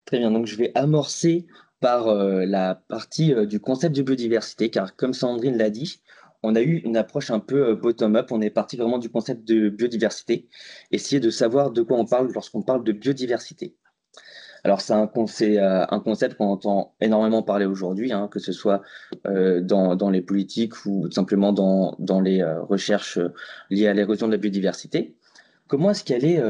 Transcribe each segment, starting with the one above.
Très bien, donc je vais amorcer par la partie du concept de biodiversité, car comme Sandrine l'a dit, on a eu une approche un peu bottom-up, on est parti vraiment du concept de biodiversité, essayer de savoir de quoi on parle lorsqu'on parle de biodiversité. Alors c'est un concept qu'on entend énormément parler aujourd'hui, hein, que ce soit dans les politiques ou tout simplement dans les recherches liées à l'érosion de la biodiversité. Comment est-ce qu'elle est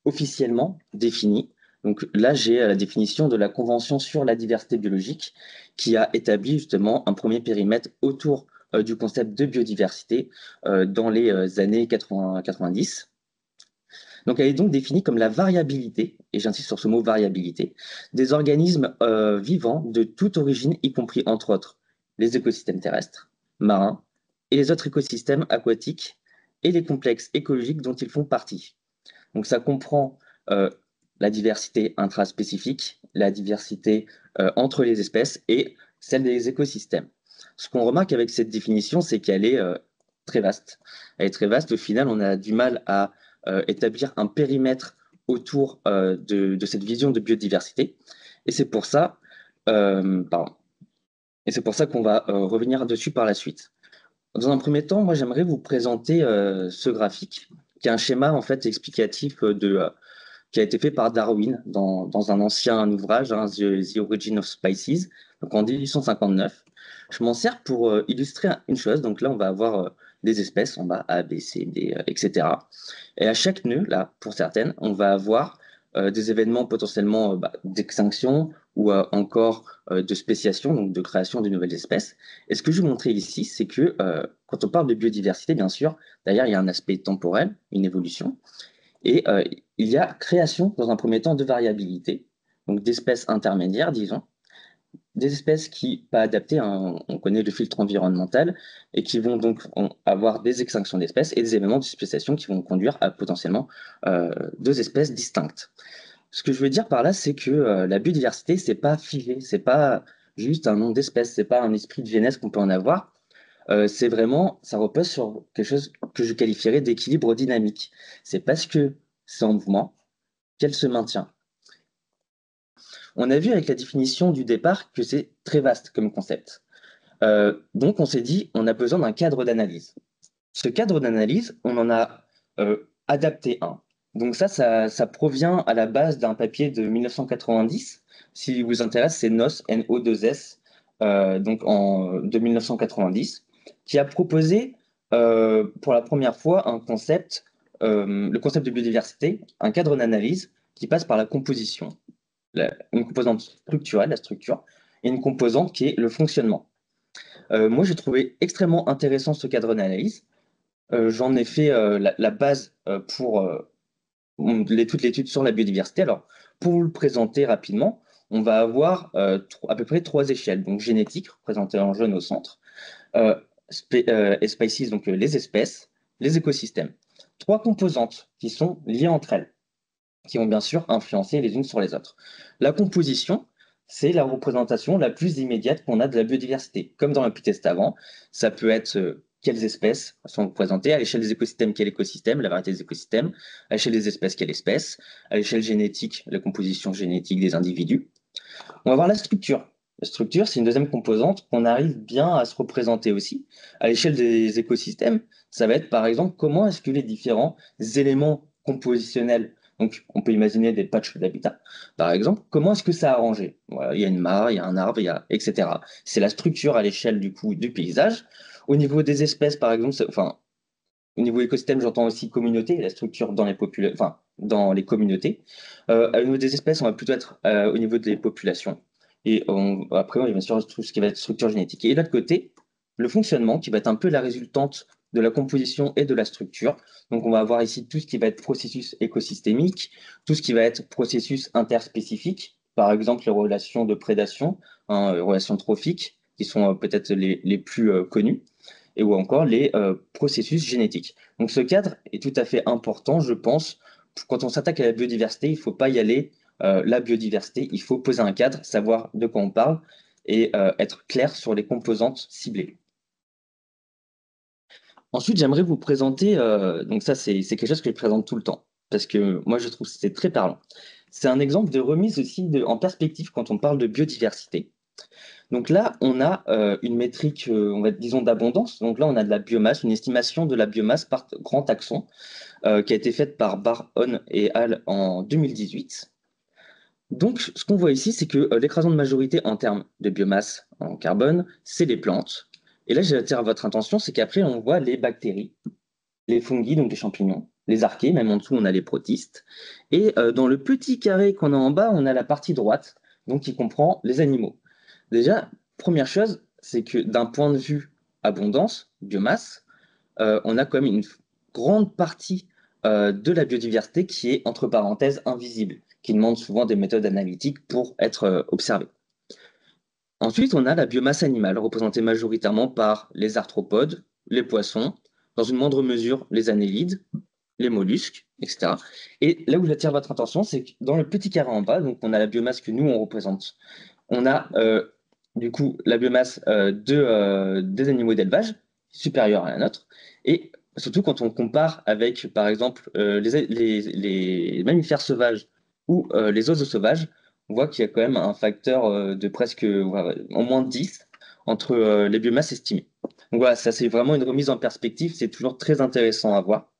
officiellement définie? Donc là, j'ai la définition de la Convention sur la diversité biologique qui a établi justement un premier périmètre autour du concept de biodiversité dans les années 80-90. Donc, elle est donc définie comme la variabilité, et j'insiste sur ce mot variabilité, des organismes vivants de toute origine, y compris entre autres les écosystèmes terrestres, marins et les autres écosystèmes aquatiques et les complexes écologiques dont ils font partie. Donc, ça comprend euh, la diversité intraspécifique, la diversité entre les espèces et celle des écosystèmes. Ce qu'on remarque avec cette définition, c'est qu'elle est très vaste. Elle est très vaste. Au final, on a du mal à établir un périmètre autour de cette vision de biodiversité. Et c'est pour ça, pardon. Et c'est pour ça qu'on va revenir dessus par la suite. Dans un premier temps, moi, j'aimerais vous présenter ce graphique, qui est un schéma en fait explicatif qui a été fait par Darwin dans un ancien ouvrage, hein, The Origin of Species, donc en 1859. Je m'en sers pour illustrer une chose. Donc là, on va avoir des espèces en bas, A, B, C, D, etc. Et à chaque nœud, là, pour certaines, on va avoir des événements potentiellement d'extinction ou encore de spéciation, donc de création de nouvelles espèces. Et ce que je vais vous montrer ici, c'est que quand on parle de biodiversité, bien sûr, derrière, il y a un aspect temporel, une évolution. Et il y a création, dans un premier temps, de variabilité, donc d'espèces intermédiaires, disons, des espèces qui, pas adaptées, hein, on connaît le filtre environnemental, et qui vont donc avoir des extinctions d'espèces et des événements de spéciation qui vont conduire à potentiellement deux espèces distinctes. Ce que je veux dire par là, c'est que la biodiversité, c'est pas figé, c'est pas juste un nombre d'espèces, c'est pas un esprit de jeunesse qu'on peut en avoir. C'est vraiment, ça repose sur quelque chose que je qualifierais d'équilibre dynamique. C'est parce que c'est en mouvement qu'elle se maintient. On a vu avec la définition du départ que c'est très vaste comme concept. Donc on s'est dit, on a besoin d'un cadre d'analyse. Ce cadre d'analyse, on en a adapté un. Donc ça provient à la base d'un papier de 1990. Si vous intéresse, c'est NOS, N-O-2-S, de 1990, qui a proposé pour la première fois un concept, le concept de biodiversité, un cadre d'analyse qui passe par la composition, une composante structurelle, la structure, et une composante qui est le fonctionnement. Moi, j'ai trouvé extrêmement intéressant ce cadre d'analyse. J'en ai fait la base pour toute l'étude sur la biodiversité. Alors, pour vous le présenter rapidement, on va avoir à peu près trois échelles. Donc, génétique, représentée en jaune au centre, et species, donc les espèces, les écosystèmes. Trois composantes qui sont liées entre elles, qui vont bien sûr influencer les unes sur les autres. La composition, c'est la représentation la plus immédiate qu'on a de la biodiversité. Comme dans le test avant, ça peut être quelles espèces sont représentées, à l'échelle des écosystèmes, quel écosystème, la variété des écosystèmes, à l'échelle des espèces, quelle espèce, à l'échelle génétique, la composition génétique des individus. On va voir la structure. La structure, c'est une deuxième composante qu'on arrive bien à se représenter aussi. À l'échelle des écosystèmes, ça va être par exemple comment est-ce que les différents éléments compositionnels, donc on peut imaginer des patchs d'habitat, par exemple, comment est-ce que ça a arrangé? Voilà, il y a une mare, il y a un arbre, etc. C'est la structure à l'échelle du coup du paysage. Au niveau des espèces, par exemple, enfin, au niveau écosystème, j'entends aussi communauté, la structure dans les enfin, dans les communautés. Au niveau des espèces, on va plutôt être au niveau des populations. Et après, on va bien sûr tout ce qui va être structure génétique. Et de l'autre côté, le fonctionnement, qui va être un peu la résultante de la composition et de la structure. Donc, on va avoir ici tout ce qui va être processus écosystémique, tout ce qui va être processus interspécifique, par exemple les relations de prédation, hein, relations trophiques, qui sont peut-être les plus connues et ou encore les processus génétiques. Donc ce cadre est tout à fait important, je pense. Quand on s'attaque à la biodiversité, il ne faut pas y aller la biodiversité, il faut poser un cadre, savoir de quoi on parle et être clair sur les composantes ciblées. Ensuite, j'aimerais vous présenter, donc ça c'est quelque chose que je présente tout le temps, parce que moi je trouve que c'est très parlant. c'est un exemple de remise aussi en perspective quand on parle de biodiversité. Donc là, on a une métrique, disons, d'abondance. Donc là, on a de la biomasse, une estimation de la biomasse par grand taxon qui a été faite par Baron et al. En 2018. Donc, ce qu'on voit ici, c'est que l'écrasante majorité en termes de biomasse en carbone, c'est les plantes. Et là, j'attire votre attention, c'est qu'après, on voit les bactéries, les fungi, donc les champignons, les archées, même en dessous, on a les protistes. Et dans le petit carré qu'on a en bas, on a la partie droite, donc qui comprend les animaux. Déjà, première chose, c'est que d'un point de vue abondance, biomasse, on a quand même une grande partie de la biodiversité qui est, entre parenthèses, invisible, qui demande souvent des méthodes analytiques pour être observée. Ensuite, on a la biomasse animale, représentée majoritairement par les arthropodes, les poissons, dans une moindre mesure les annélides, les mollusques, etc. Et là où j'attire votre attention, c'est que dans le petit carré en bas, donc on a la biomasse que nous, on représente. On a du coup la biomasse des animaux d'élevage, supérieure à la nôtre. Et surtout quand on compare avec, par exemple, les mammifères sauvages ou les oiseaux sauvages, on voit qu'il y a quand même un facteur de presque en moins de 10 entre les biomasses estimées. Donc voilà, ça c'est vraiment une remise en perspective, c'est toujours très intéressant à voir.